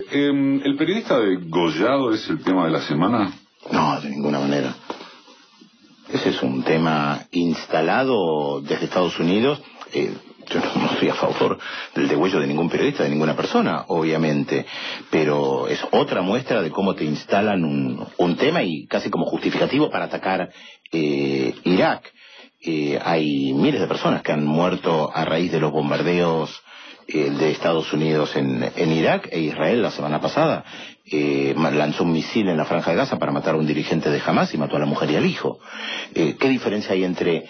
¿El periodista degollado es el tema de la semana? No, de ninguna manera. Ese es un tema instalado desde Estados Unidos. Yo no estoy a favor del degüello de ningún periodista, de ninguna persona, obviamente, pero es otra muestra de cómo te instalan un tema y casi como justificativo para atacar Irak. Hay miles de personas que han muerto a raíz de los bombardeos de Estados Unidos en Irak, e Israel la semana pasada lanzó un misil en la Franja de Gaza para matar a un dirigente de Hamas y mató a la mujer y al hijo. ¿Qué diferencia hay entre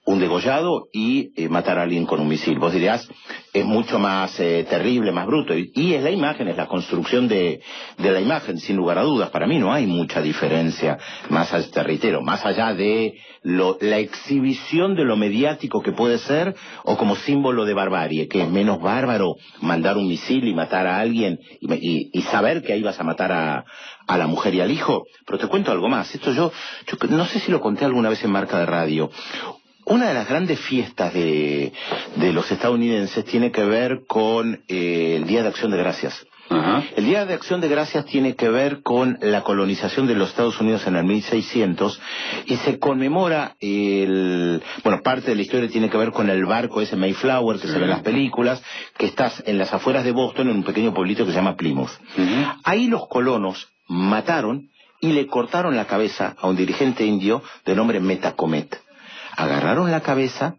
un degollado y matar a alguien con un misil? Vos dirás, es mucho más terrible, más bruto, y es la imagen, es la construcción de la imagen, sin lugar a dudas. Para mí no hay mucha diferencia, te reitero, más allá de la exhibición de lo mediático que puede ser, o como símbolo de barbarie, que es menos bárbaro mandar un misil y matar a alguien y saber que ahí vas a matar a la mujer y al hijo. Pero te cuento algo más. Esto yo no sé si lo conté alguna vez en Marca de Radio. Una de las grandes fiestas de los estadounidenses tiene que ver con el Día de Acción de Gracias. Ajá. El Día de Acción de Gracias tiene que ver con la colonización de los Estados Unidos en el 1600 y se conmemora parte de la historia tiene que ver con el barco ese Mayflower que se ve en las películas, que estás en las afueras de Boston en un pequeño pueblito que se llama Plymouth. Ahí los colonos mataron y le cortaron la cabeza a un dirigente indio de nombre Metacomet. Agarraron la cabeza,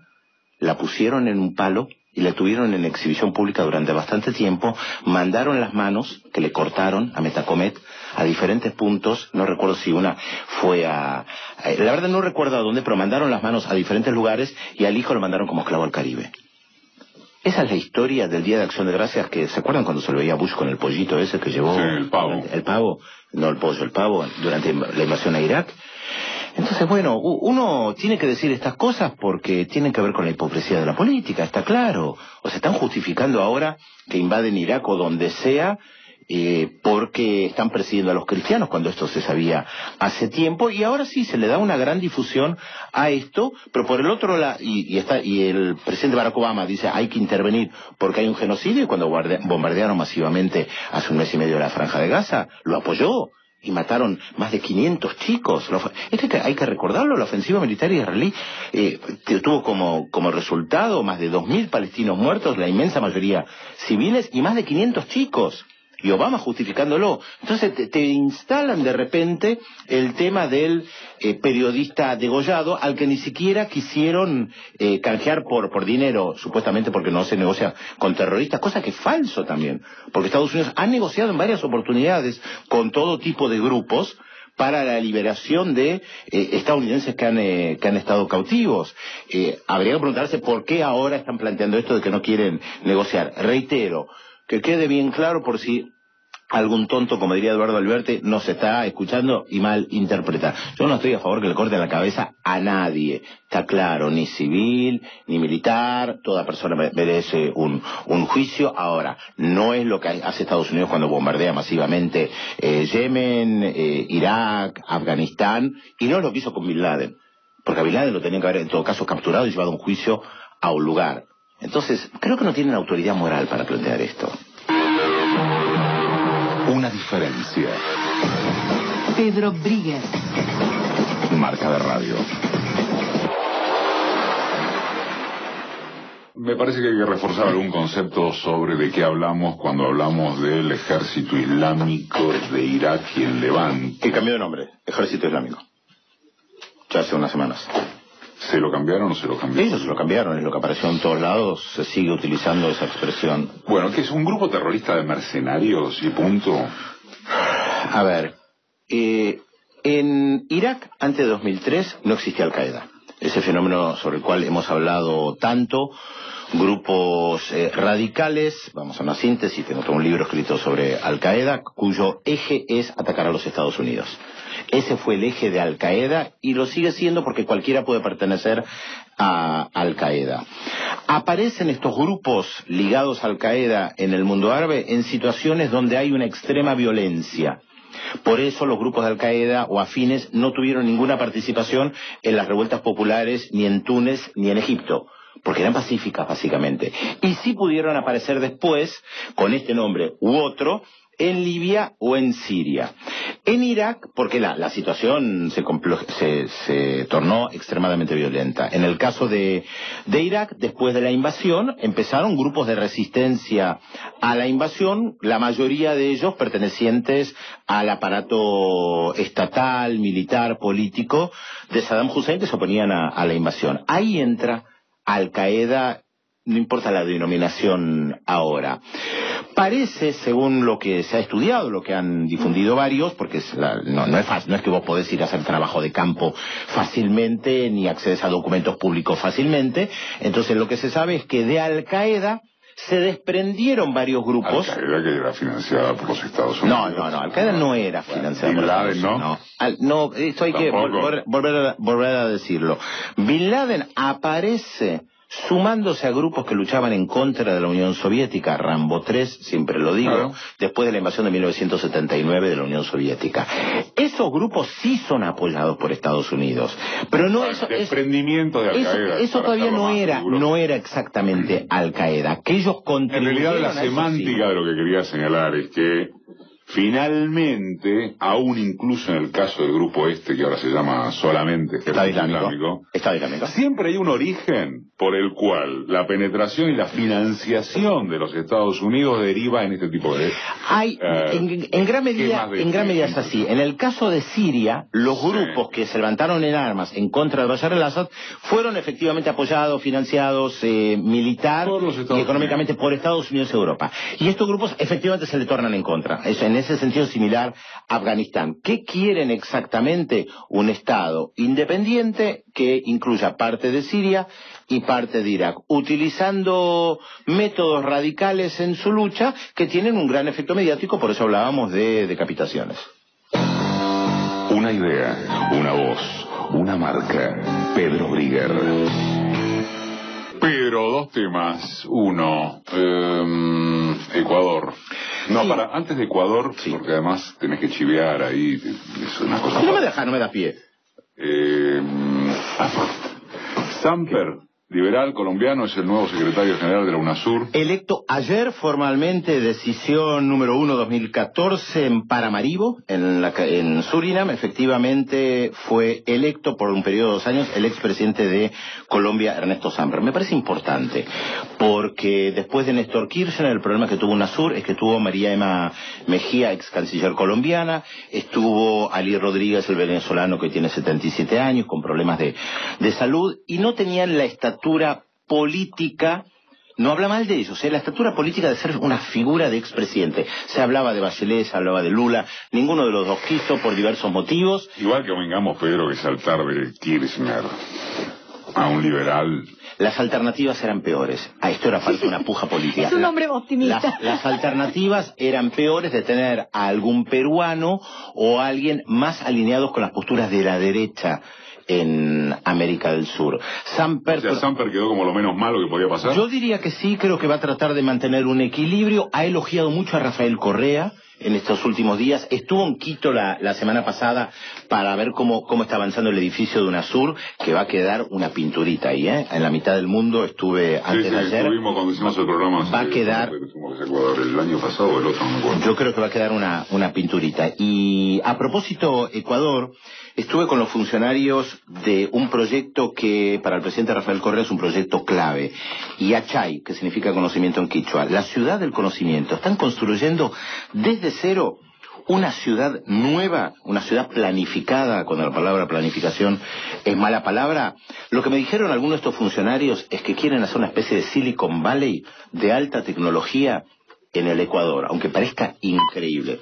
la pusieron en un palo y la tuvieron en exhibición pública durante bastante tiempo. Mandaron las manos que le cortaron a Metacomet a diferentes puntos. No recuerdo si una fue la verdad no recuerdo a dónde, pero mandaron las manos a diferentes lugares y al hijo lo mandaron como esclavo al Caribe. Esa es la historia del Día de Acción de Gracias, que ¿se acuerdan cuando se lo veía a Bush con el pollito ese que llevó? Sí, el pavo. El pavo, no el pollo, el pavo, durante la invasión a Irak. Entonces, bueno, uno tiene que decir estas cosas porque tienen que ver con la hipocresía de la política, está claro. O se están justificando ahora que invaden Irak o donde sea porque están persiguiendo a los cristianos, cuando esto se sabía hace tiempo, y ahora sí se le da una gran difusión a esto, pero por el otro lado, y el presidente Barack Obama dice hay que intervenir porque hay un genocidio, y cuando bombardearon masivamente hace un mes y medio la Franja de Gaza, lo apoyó. Y mataron más de 500 chicos. Hay que recordarlo, la ofensiva militar israelí tuvo como resultado más de 2.000 palestinos muertos, la inmensa mayoría civiles, y más de 500 chicos. Y Obama justificándolo. Entonces te instalan de repente el tema del periodista degollado, al que ni siquiera quisieron canjear por dinero, supuestamente porque no se negocia con terroristas, cosa que es falso también, porque Estados Unidos ha negociado en varias oportunidades con todo tipo de grupos para la liberación de estadounidenses que han estado cautivos. Habría que preguntarse por qué ahora están planteando esto de que no quieren negociar. Reitero, que quede bien claro por si algún tonto, como diría Eduardo Alberti, nos está escuchando y mal interpreta. Yo no estoy a favor que le corten la cabeza a nadie, está claro, ni civil, ni militar, toda persona merece un juicio. Ahora, no es lo que hace Estados Unidos cuando bombardea masivamente Yemen, Irak, Afganistán, y no es lo que hizo con Bin Laden, porque a Bin Laden lo tenían que haber en todo caso capturado y llevado a un juicio a un lugar. Entonces, creo que no tienen autoridad moral para plantear esto. Una diferencia. Pedro Briguer. Marca de Radio. Me parece que hay que reforzar algún concepto sobre de qué hablamos cuando hablamos del ejército islámico de Irak y el Levante. Que cambió de nombre, Ejército Islámico. Ya hace unas semanas. ¿Se lo cambiaron o se lo cambiaron? Ellos lo cambiaron, es lo que apareció en todos lados, se sigue utilizando esa expresión. Bueno, ¿qué es un grupo terrorista de mercenarios y punto? A ver, en Irak, antes de 2003, no existía Al-Qaeda. Ese fenómeno sobre el cual hemos hablado tanto, grupos radicales, vamos a una síntesis, tengo todo un libro escrito sobre Al-Qaeda, cuyo eje es atacar a los Estados Unidos. Ese fue el eje de Al-Qaeda y lo sigue siendo porque cualquiera puede pertenecer a Al-Qaeda. Aparecen estos grupos ligados a Al-Qaeda en el mundo árabe en situaciones donde hay una extrema violencia. Por eso los grupos de Al-Qaeda o afines no tuvieron ninguna participación en las revueltas populares ni en Túnez ni en Egipto, porque eran pacíficas básicamente. Y sí pudieron aparecer después, con este nombre u otro, en Libia o en Siria. En Irak, porque la situación se tornó extremadamente violenta. En el caso de Irak, después de la invasión, empezaron grupos de resistencia a la invasión, la mayoría de ellos pertenecientes al aparato estatal, militar, político de Saddam Hussein, que se oponían a la invasión. Ahí entra Al-Qaeda, no importa la denominación ahora. Parece, según lo que se ha estudiado, lo que han difundido varios, porque no es fácil, no es que vos podés ir a hacer trabajo de campo fácilmente, ni accedes a documentos públicos fácilmente. Entonces lo que se sabe es que de Al-Qaeda se desprendieron varios grupos. Al-Qaeda, que era financiada por los Estados Unidos. No, Al-Qaeda no era financiada por los Estados Unidos. No, esto hay que volver a decirlo. Bin Laden aparece sumándose a grupos que luchaban en contra de la Unión Soviética, Rambo 3, siempre lo digo, claro, después de la invasión de 1979 de la Unión Soviética. Esos grupos sí son apoyados por Estados Unidos, pero no el desprendimiento de Al-Qaeda. Eso todavía no era exactamente Al-Qaeda, que ellos contribuyeron. En realidad la semántica de lo que quería señalar es que finalmente, aún incluso en el caso del grupo que ahora se llama solamente Estado Islámico, siempre hay un origen por el cual la penetración y la financiación de los Estados Unidos deriva en este tipo de... en gran medida es así. En el caso de Siria, los grupos que se levantaron en armas en contra de Bashar al-Assad fueron efectivamente apoyados, financiados militar y económicamente por Estados Unidos y Europa. Y estos grupos efectivamente se le tornan en contra. En ese sentido similar a Afganistán. ¿Qué quieren exactamente? Un Estado independiente que incluya parte de Siria y parte de Irak, utilizando métodos radicales en su lucha que tienen un gran efecto mediático, por eso hablábamos de decapitaciones. Una idea, una voz, una marca. Pedro Briguer. Pedro, dos temas. Uno, Ecuador. No, sí. Antes de Ecuador, sí, porque además tenés que chivear ahí, es una cosa... No me da pie. Samper, liberal colombiano, es el nuevo secretario general de la UNASUR. Electo ayer formalmente, decisión número 1/2014 en Paramaribo, en Surinam. Efectivamente fue electo por un periodo de 2 años el expresidente de Colombia, Ernesto Samper. Me parece importante, porque después de Néstor Kirchner, el problema que tuvo UNASUR es que tuvo María Emma Mejía, ex canciller colombiana, estuvo Ali Rodríguez, el venezolano, que tiene 77 años, con problemas de salud, y no tenían la estatura política, no habla mal de ellos, la estatura política de ser una figura de expresidente. Se hablaba de Bachelet, se hablaba de Lula, ninguno de los dos quiso por diversos motivos. Igual que vengamos, Pedro, que saltar de Kirchner a un liberal. Las alternativas eran peores. A esto era falta una puja política. Es un hombre optimista. Las alternativas eran peores de tener a algún peruano o a alguien más alineados con las posturas de la derecha en América del Sur. Samper quedó como lo menos malo que podía pasar. Yo diría que sí, creo que va a tratar de mantener un equilibrio. Ha elogiado mucho a Rafael Correa en estos últimos días. Estuvo en Quito la semana pasada para ver cómo está avanzando el edificio de UNASUR, que va a quedar una pinturita ahí, en la mitad del mundo. Estuve antes de ayer. Estuvimos cuando hicimos el programa. Va a quedar... El año pasado o el otro, no me acuerdo. Yo creo que va a quedar una pinturita. Y a propósito, Ecuador, estuve con los funcionarios de un proyecto que para el presidente Rafael Correa es un proyecto clave. Yachay, que significa conocimiento en quichua. La ciudad del conocimiento. Están construyendo desde cero una ciudad nueva, una ciudad planificada. Cuando la palabra planificación es mala palabra, lo que me dijeron algunos de estos funcionarios es que quieren hacer una especie de Silicon Valley de alta tecnología en el Ecuador, aunque parezca increíble.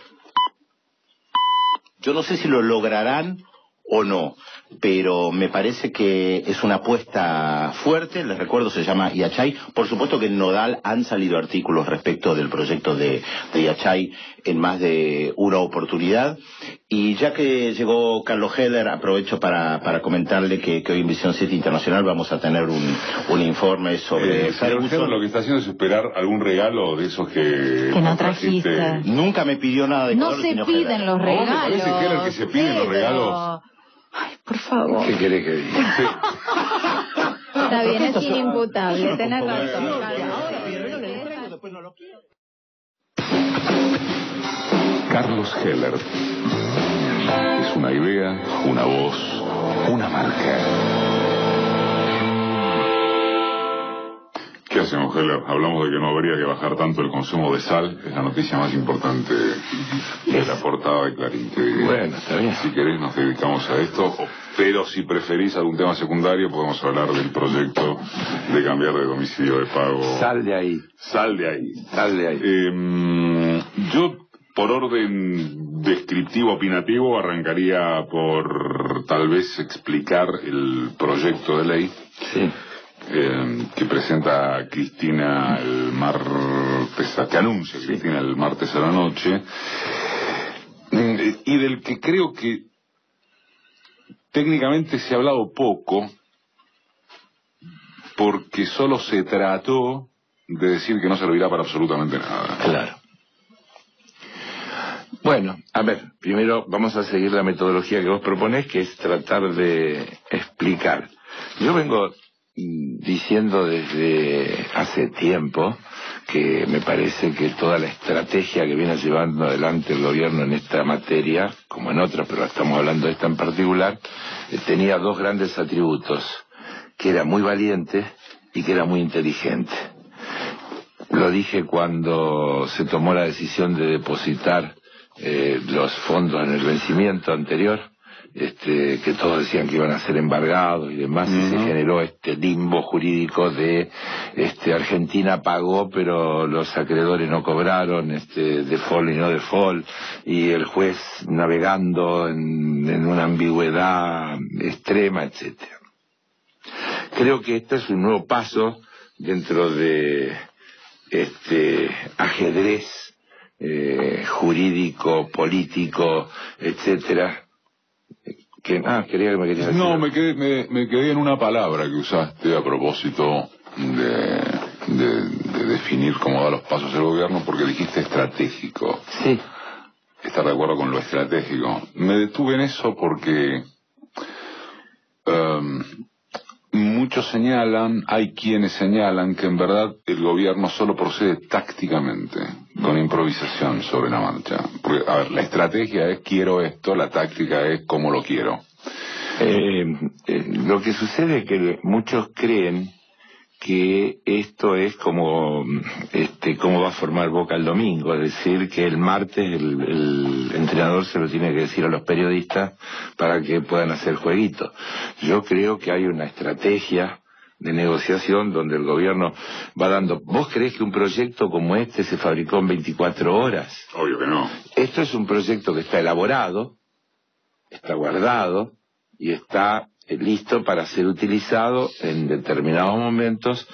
Yo no sé si lo lograrán o no, pero me parece que es una apuesta fuerte. Les recuerdo, se llama Yachay. Por supuesto que en Nodal han salido artículos respecto del proyecto de Yachay en más de una oportunidad. Y ya que llegó Carlos Heller, aprovecho para comentarle que hoy en Visión 7 Internacional vamos a tener un informe sobre Ferguson. Lo que está haciendo es esperar algún regalo de esos que no trajiste. Nunca me pidió nada de Ecuador. No se piden los regalos. ¿A vos te parece, Heller, que se piden los regalos? Ay, por favor. ¿Qué querés que diga? Sí. Está bien, es inimputable, tenés razón. Carlos Heller. Es una idea, una voz, una marca. ¿Qué hacemos, Heller? Hablamos de que no habría que bajar tanto el consumo de sal. Es la noticia más importante de la portada de Clarín. Bueno, está bien. Si querés nos dedicamos a esto, pero si preferís algún tema secundario podemos hablar del proyecto de cambiar de domicilio de pago. Sal de ahí. Sal de ahí. Sal de ahí. Yo, por orden descriptivo opinativo, arrancaría por tal vez explicar el proyecto de ley. Sí. Que presenta Cristina el martes, que anuncia Cristina el martes a la noche, y del que creo que técnicamente se ha hablado poco, porque solo se trató de decir que no servirá para absolutamente nada. Claro. Bueno, a ver, primero vamos a seguir la metodología que vos proponés, que es tratar de explicar. Yo vengo diciendo desde hace tiempo que me parece que toda la estrategia que viene llevando adelante el gobierno en esta materia, como en otras, pero estamos hablando de esta en particular, tenía dos grandes atributos: que era muy valiente y que era muy inteligente. Lo dije cuando se tomó la decisión de depositar los fondos en el vencimiento anterior, que todos decían que iban a ser embargados y demás, y se generó este limbo jurídico de Argentina pagó pero los acreedores no cobraron, default y no default, y el juez navegando en una ambigüedad extrema, etcétera. Creo que este es un nuevo paso dentro de ajedrez jurídico, político, etcétera. Quería que me querías decir. No, me quedé en una palabra que usaste a propósito de definir cómo da los pasos el gobierno, porque dijiste estratégico. Sí. Estar de acuerdo con lo estratégico. Me detuve en eso porque muchos señalan, hay quienes señalan que en verdad el gobierno solo procede tácticamente, con improvisación sobre la marcha. Porque, a ver, la estrategia es quiero esto, la táctica es cómo lo quiero. Lo que sucede es que muchos creen que esto es como cómo va a formar Boca el domingo, es decir, que el martes el entrenador se lo tiene que decir a los periodistas para que puedan hacer jueguito. Yo creo que hay una estrategia de negociación donde el gobierno va dando. ¿Vos creés que un proyecto como este se fabricó en 24 horas? Obvio que no. Esto es un proyecto que está elaborado, está guardado y está listo para ser utilizado en determinados momentos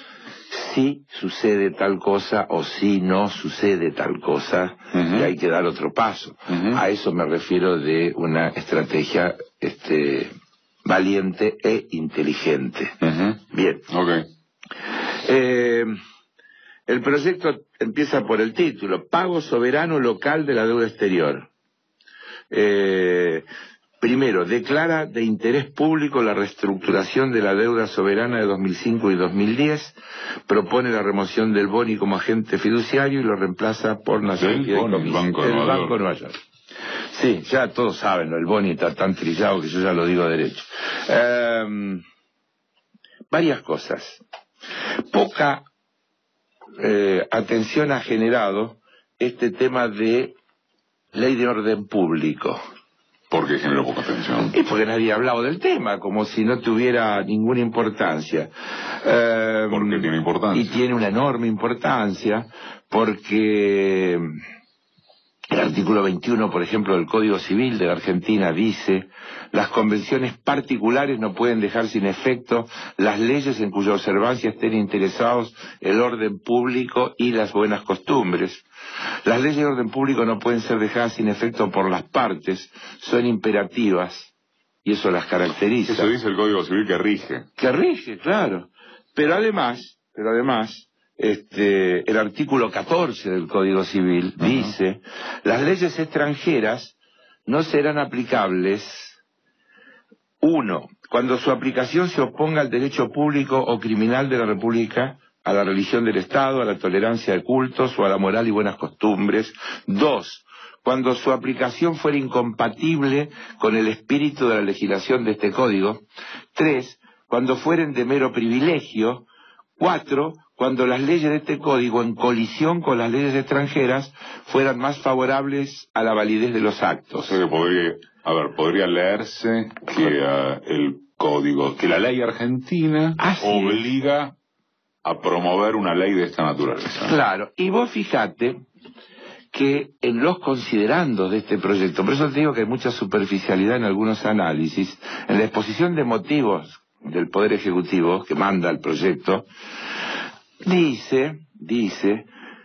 si sucede tal cosa o si no sucede tal cosa, y hay que dar otro paso. A eso me refiero de una estrategia valiente e inteligente. Bien. Okay. El proyecto empieza por el título: Pago soberano local de la deuda exterior. Primero, declara de interés público la reestructuración de la deuda soberana de 2005 y 2010, propone la remoción del Boni como agente fiduciario y lo reemplaza por Nación el Banco de Nueva York. Sí, ya todos saben, el Boni está tan trillado que yo ya lo digo derecho. Varias cosas. Poca atención ha generado este tema de ley de orden público. ¿Por qué generó poca atención? Y porque nadie ha hablado del tema, como si no tuviera ninguna importancia. ¿Por qué tiene importancia? Y tiene una enorme importancia, porque el artículo 21, por ejemplo, del Código Civil de la Argentina dice: las convenciones particulares no pueden dejar sin efecto las leyes en cuya observancia estén interesados el orden público y las buenas costumbres. Las leyes de orden público no pueden ser dejadas sin efecto por las partes, son imperativas, y eso las caracteriza. Eso dice el Código Civil que rige. Que rige, claro. Pero además, el artículo 14 del Código Civil dice: las leyes extranjeras no serán aplicables, 1, cuando su aplicación se oponga al derecho público o criminal de la República, a la religión del Estado, a la tolerancia de cultos o a la moral y buenas costumbres. 2, cuando su aplicación fuera incompatible con el espíritu de la legislación de este código. 3, cuando fueren de mero privilegio. 4, cuando las leyes de este código, en colisión con las leyes extranjeras, fueran más favorables a la validez de los actos. O sea que podría leerse que el código, que la ley argentina obliga a promover una ley de esta naturaleza. Claro, y vos fijate que en los considerandos de este proyecto, por eso te digo que hay mucha superficialidad en algunos análisis, en la exposición de motivos del Poder Ejecutivo que manda el proyecto, dice,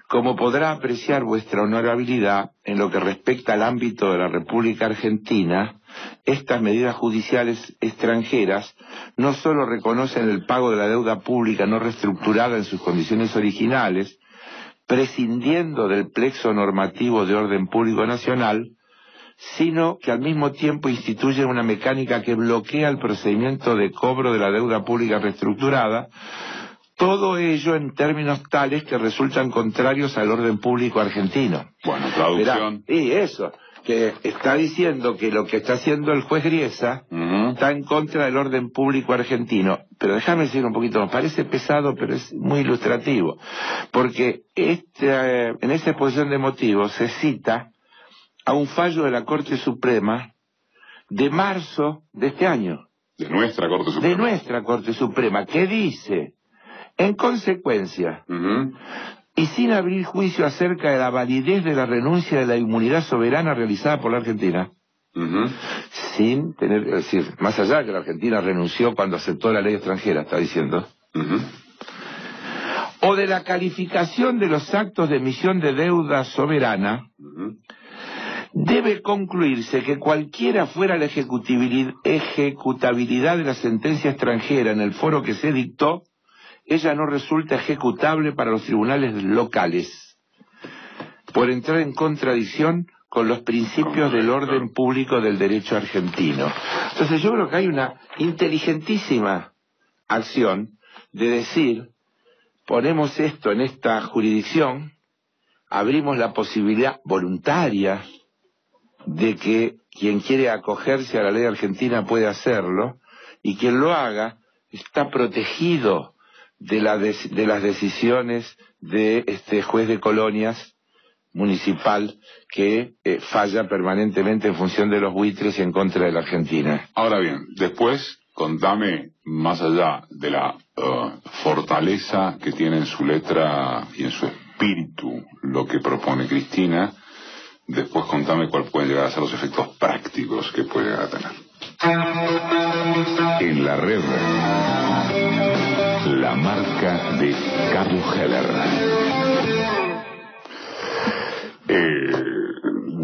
como podrá apreciar vuestra honorabilidad, en lo que respecta al ámbito de la República Argentina, estas medidas judiciales extranjeras no solo reconocen el pago de la deuda pública no reestructurada en sus condiciones originales, prescindiendo del plexo normativo de orden público nacional, sino que al mismo tiempo instituyen una mecánica que bloquea el procedimiento de cobro de la deuda pública reestructurada, todo ello en términos tales que resultan contrarios al orden público argentino. Bueno, traducción. Y eso, que está diciendo que lo que está haciendo el juez Griesa está en contra del orden público argentino. Pero déjame decir un poquito, nos parece pesado, pero es muy ilustrativo, porque en esta exposición de motivos se cita a un fallo de la Corte Suprema de marzo de este año. De nuestra Corte Suprema. De nuestra Corte Suprema, que dice, en consecuencia, y sin abrir juicio acerca de la validez de la renuncia de la inmunidad soberana realizada por la Argentina, sin tener, es decir, más allá de que la Argentina renunció cuando aceptó la ley extranjera, está diciendo, o de la calificación de los actos de emisión de deuda soberana, debe concluirse que cualquiera fuera la ejecutabilidad de la sentencia extranjera en el foro que se dictó, ella no resulta ejecutable para los tribunales locales, por entrar en contradicción con los principios del orden público del derecho argentino. Entonces yo creo que hay una inteligentísima acción de decir, ponemos esto en esta jurisdicción, abrimos la posibilidad voluntaria de que quien quiere acogerse a la ley argentina puede hacerlo, y quien lo haga está protegido de las decisiones de este juez de colonias municipal que falla permanentemente en función de los buitres y en contra de la Argentina. Ahora bien, después contame, más allá de la fortaleza que tiene en su letra y en su espíritu lo que propone Cristina, después contame cuál pueden llegar a ser los efectos prácticos que puede llegar a tener. En la red, la marca de Carlos Heller.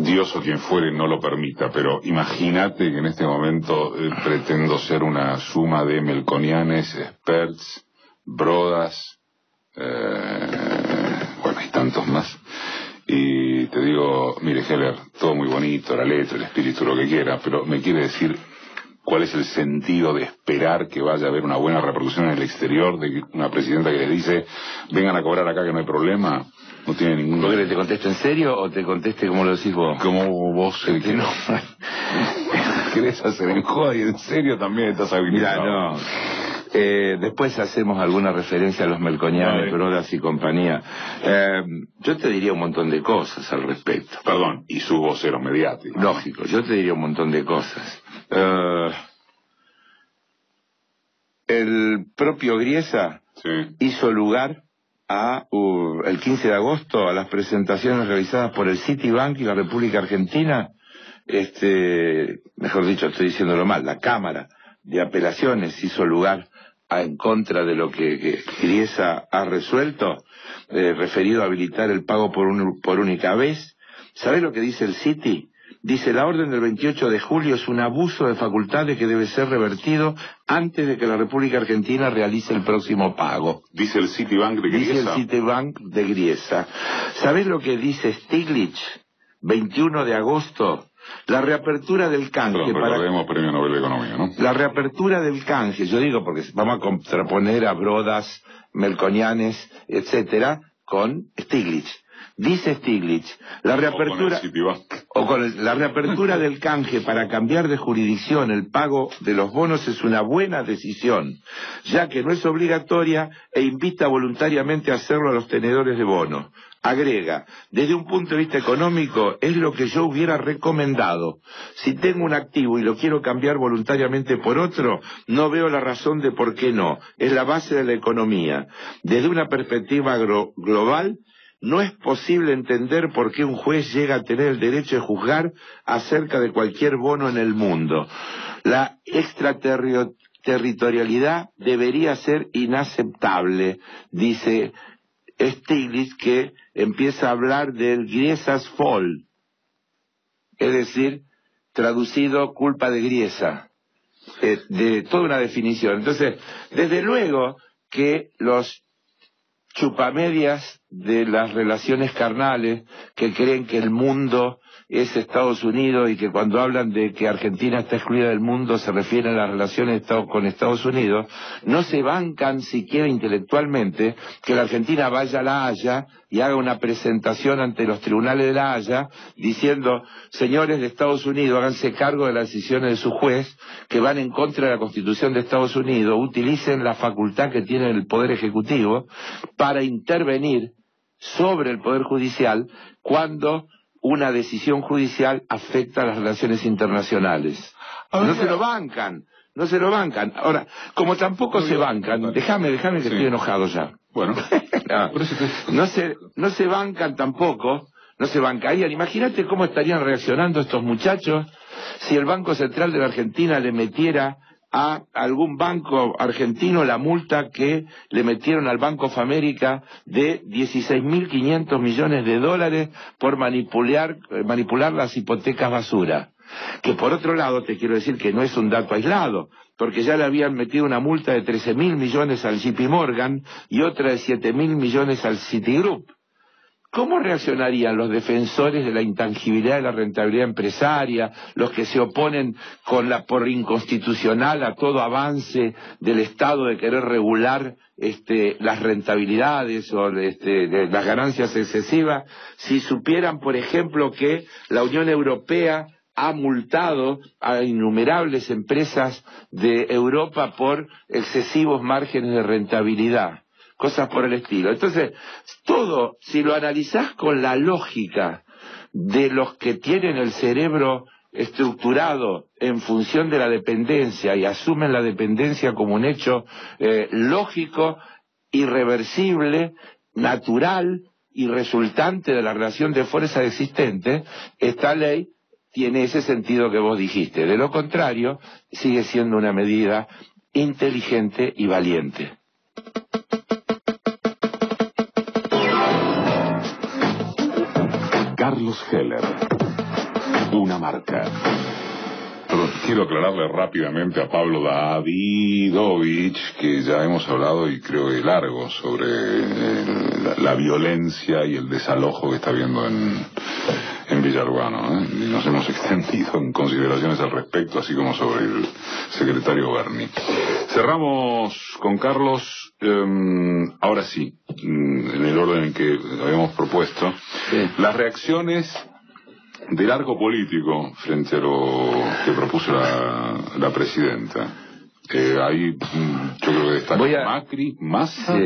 Dios o quien fuere no lo permita, pero imagínate que en este momento pretendo ser una suma de melconianes, experts, brodas, bueno, hay tantos más. Y te digo, mire Heller, todo muy bonito, la letra, el espíritu, lo que quiera, pero me quiere decir cuál es el sentido de esperar que vaya a haber una buena repercusión en el exterior de una presidenta que les dice, vengan a cobrar acá que no hay problema. No tiene ningún... ¿Vos querés que te conteste en serio o te conteste como lo decís vos? Como vos, el que no... ¿Querés hacer en joda y en serio también estás habilitado? Mira, no... después hacemos alguna referencia a los melconianes, brodas y compañía. Yo te diría un montón de cosas al respecto. Perdón, y sus voceros mediáticos. Lógico, yo te diría un montón de cosas. El propio Griesa hizo lugar el 15 de agosto a las presentaciones realizadas por el Citibank y la República Argentina, mejor dicho, estoy diciéndolo mal, la Cámara de Apelaciones hizo lugar en contra de lo que Griesa ha resuelto, referido a habilitar el pago por única vez. ¿Sabés lo que dice el Citi? Dice, la orden del 28 de julio es un abuso de facultades que debe ser revertido antes de que la República Argentina realice el próximo pago. Dice el Citibank de Griesa. Dice el Citibank de Griesa. ¿Sabés lo que dice Stiglitz? 21 de agosto. La reapertura del canje. Recordemos Premio Nobel de Economía, ¿no? La reapertura del canje, yo digo porque vamos a contraponer a brodas, melconianes, etcétera, con Stiglitz. Dice Stiglitz, la reapertura del canje para cambiar de jurisdicción el pago de los bonos es una buena decisión, ya que no es obligatoria e invita voluntariamente a hacerlo a los tenedores de bonos. Agrega, desde un punto de vista económico es lo que yo hubiera recomendado. Si tengo un activo y lo quiero cambiar voluntariamente por otro, no veo la razón de por qué no. Es la base de la economía. Desde una perspectiva global, no es posible entender por qué un juez llega a tener el derecho de juzgar acerca de cualquier bono en el mundo. La extraterritorialidad debería ser inaceptable, dice Stiglitz, que empieza a hablar del Griesas-Fall, es decir, traducido culpa de Griesa, de toda una definición. Entonces, desde luego que los chupamedias de las relaciones carnales, que creen que el mundo es Estados Unidos y que cuando hablan de que Argentina está excluida del mundo se refieren a las relaciones con Estados Unidos, no se bancan siquiera intelectualmente que la Argentina vaya a La Haya y haga una presentación ante los tribunales de La Haya diciendo, señores de Estados Unidos, háganse cargo de las decisiones de su juez que van en contra de la Constitución de Estados Unidos, utilicen la facultad que tiene el Poder Ejecutivo para intervenir sobre el Poder Judicial cuando una decisión judicial afecta a las relaciones internacionales. No se lo bancan. Ahora, como tampoco se bancan, déjame que estoy enojado ya. Bueno, no se bancan tampoco, no se bancarían. Imagínate cómo estarían reaccionando estos muchachos si el Banco Central de la Argentina le metiera a algún banco argentino la multa que le metieron al Banco of America de 16.500 millones de dólares por manipular las hipotecas basura. Que por otro lado te quiero decir que no es un dato aislado, porque ya le habían metido una multa de 13.000 millones al JP Morgan y otra de 7.000 millones al Citigroup. ¿Cómo reaccionarían los defensores de la intangibilidad de la rentabilidad empresaria, los que se oponen por inconstitucional a todo avance del Estado de querer regular las rentabilidades o de las ganancias excesivas, si supieran, por ejemplo, que la Unión Europea ha multado a innumerables empresas de Europa por excesivos márgenes de rentabilidad? Cosas por el estilo. Entonces, todo, si lo analizás con la lógica de los que tienen el cerebro estructurado en función de la dependencia y asumen la dependencia como un hecho lógico, irreversible, natural y resultante de la relación de fuerza existente, esta ley tiene ese sentido que vos dijiste. De lo contrario, sigue siendo una medida inteligente y valiente. Carlos Heller, una marca. Pero quiero aclararle rápidamente a Pablo Davidovich que ya hemos hablado y creo que largo sobre la violencia y el desalojo que está habiendo en Villalbano, y nos hemos extendido en consideraciones al respecto, así como sobre el secretario Berni. Cerramos con Carlos, ahora sí, en el orden en que habíamos propuesto, las reacciones del arco político frente a lo que propuso la presidenta. Ahí yo creo que destaca Macri, Massa,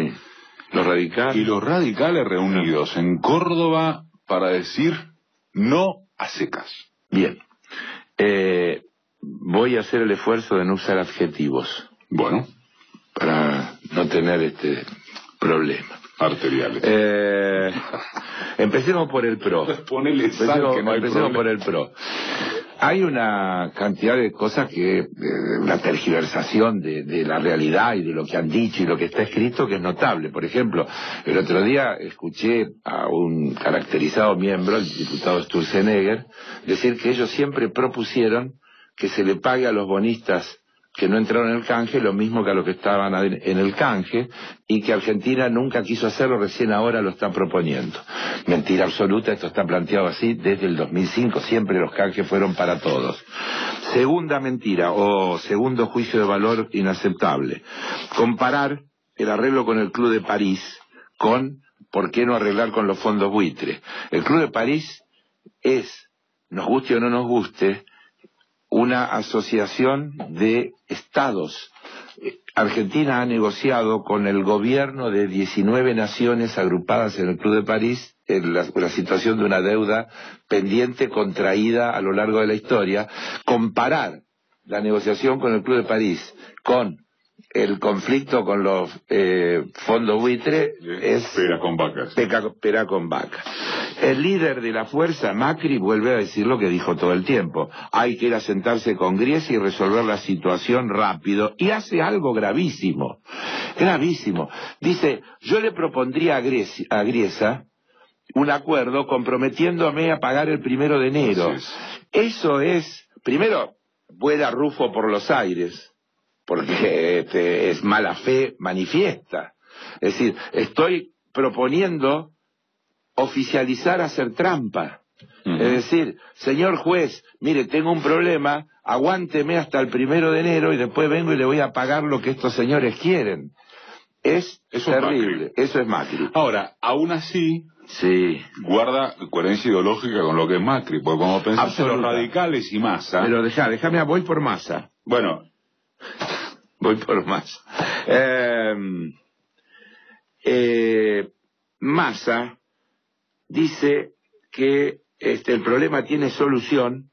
los radicales y los radicales reunidos en Córdoba para decir no a secas. Bien. Voy a hacer el esfuerzo de no usar adjetivos. Bueno. Para no tener problema. Arteriales. Empecemos por el PRO. Empecemos por el PRO. Hay una cantidad de cosas una tergiversación de la realidad y de lo que han dicho y lo que está escrito que es notable. Por ejemplo, el otro día escuché a un caracterizado miembro, el diputado Sturzenegger, decir que ellos siempre propusieron que se le pague a los bonistas que no entraron en el canje lo mismo que a los que estaban en el canje, y que Argentina nunca quiso hacerlo, recién ahora lo está proponiendo. Mentira absoluta, esto está planteado así desde el 2005, siempre los canjes fueron para todos. Segunda mentira, o segundo juicio de valor inaceptable, comparar el arreglo con el Club de París con ¿por qué no arreglar con los fondos buitre? El Club de París es, nos guste o no nos guste, una asociación de estados. Argentina ha negociado con el gobierno de 19 naciones agrupadas en el Club de París en la situación de una deuda pendiente contraída a lo largo de la historia. Comparar la negociación con el Club de París con el conflicto con los fondos buitre es pera con vaca. Pera con vaca. El líder de la fuerza, Macri, vuelve a decir lo que dijo todo el tiempo. Hay que ir a sentarse con Griesa y resolver la situación rápido. Y hace algo gravísimo. Gravísimo. Dice, yo le propondría a Griesa un acuerdo comprometiéndome a pagar el 1 de enero. Eso es, primero, vuela Rufo por los aires, porque es mala fe manifiesta. Es decir, estoy proponiendo oficializar hacer trampa. Es decir, señor juez, mire, tengo un problema, aguánteme hasta el 1 de enero y después vengo y le voy a pagar lo que estos señores quieren. Es terrible. Eso es Macri. Ahora, aún así, sí, guarda coherencia ideológica con lo que es Macri, porque como pensás en los radicales y Massa... Pero déjame, voy por Massa. Bueno, voy por Massa. Massa dice que el problema tiene solución,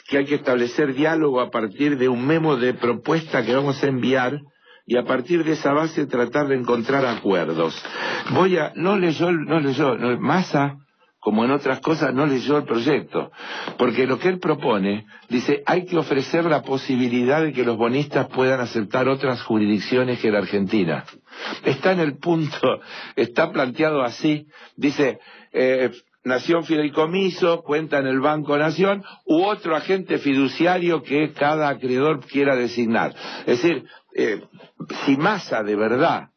que hay que establecer diálogo a partir de un memo de propuesta que vamos a enviar y a partir de esa base tratar de encontrar acuerdos. No leyó, Massa, como en otras cosas, no leyó el proyecto, porque lo que él propone, dice, hay que ofrecer la posibilidad de que los bonistas puedan aceptar otras jurisdicciones que la Argentina. Está en el punto, está planteado así, dice, Nación Fideicomiso, cuenta en el Banco Nación, u otro agente fiduciario que cada acreedor quiera designar. Es decir, si Massa de verdad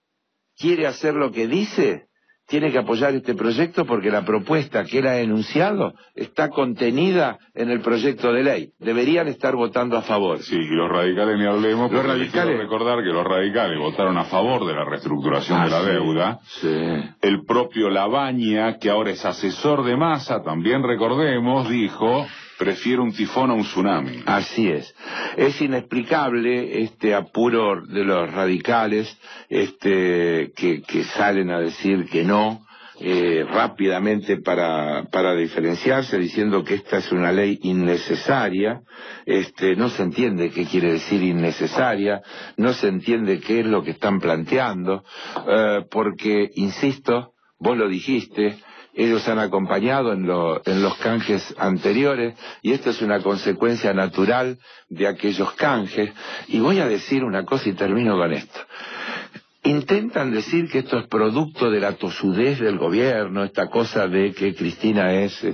quiere hacer lo que dice, tiene que apoyar este proyecto porque la propuesta que él ha enunciado está contenida en el proyecto de ley. Deberían estar votando a favor. Sí, y los radicales ni hablemos, porque quiero recordar que los radicales votaron a favor de la reestructuración de la deuda. Sí. El propio Labaña, que ahora es asesor de Massa, también recordemos, dijo... prefiero un tifón a un tsunami. Así es. Es inexplicable este apuro de los radicales que salen a decir que no rápidamente para diferenciarse, diciendo que esta es una ley innecesaria. No se entiende qué quiere decir innecesaria, no se entiende qué es lo que están planteando, porque, insisto, vos lo dijiste, ellos han acompañado en los canjes anteriores y esto es una consecuencia natural de aquellos canjes. Y voy a decir una cosa y termino con esto. Intentan decir que esto es producto de la tosudez del gobierno, esta cosa de que Cristina es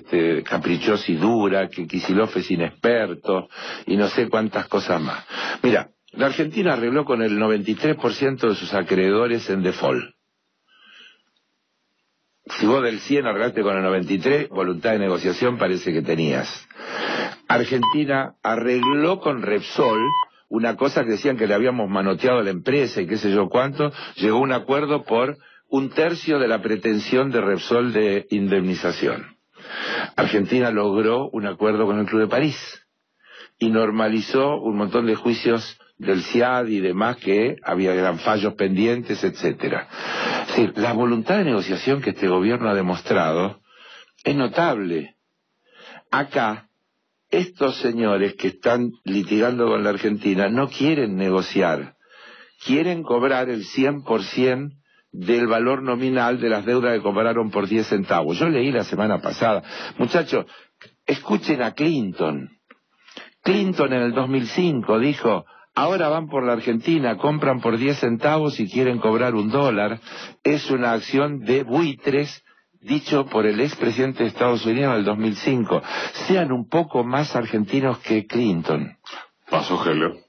caprichosa y dura, que Kicillof es inexperto y no sé cuántas cosas más. Mira, la Argentina arregló con el 93% de sus acreedores en default. Si vos del 100 arreglaste con el 93, voluntad de negociación parece que tenías. Argentina arregló con Repsol una cosa que decían que le habíamos manoteado a la empresa y qué sé yo cuánto, llegó a un acuerdo por 1/3 de la pretensión de Repsol de indemnización. Argentina logró un acuerdo con el Club de París y normalizó un montón de juicios del CIAD y demás que eran fallos pendientes, etcétera. Es decir, la voluntad de negociación que este gobierno ha demostrado es notable. Acá, estos señores que están litigando con la Argentina no quieren negociar, quieren cobrar el 100% del valor nominal de las deudas que cobraron por 10 centavos. Yo leí la semana pasada, muchachos, escuchen a Clinton. Clinton en el 2005 dijo: ahora van por la Argentina, compran por 10 centavos y quieren cobrar $1. Es una acción de buitres, dicho por el expresidente de Estados Unidos en el 2005. Sean un poco más argentinos que Clinton. Paso Heller.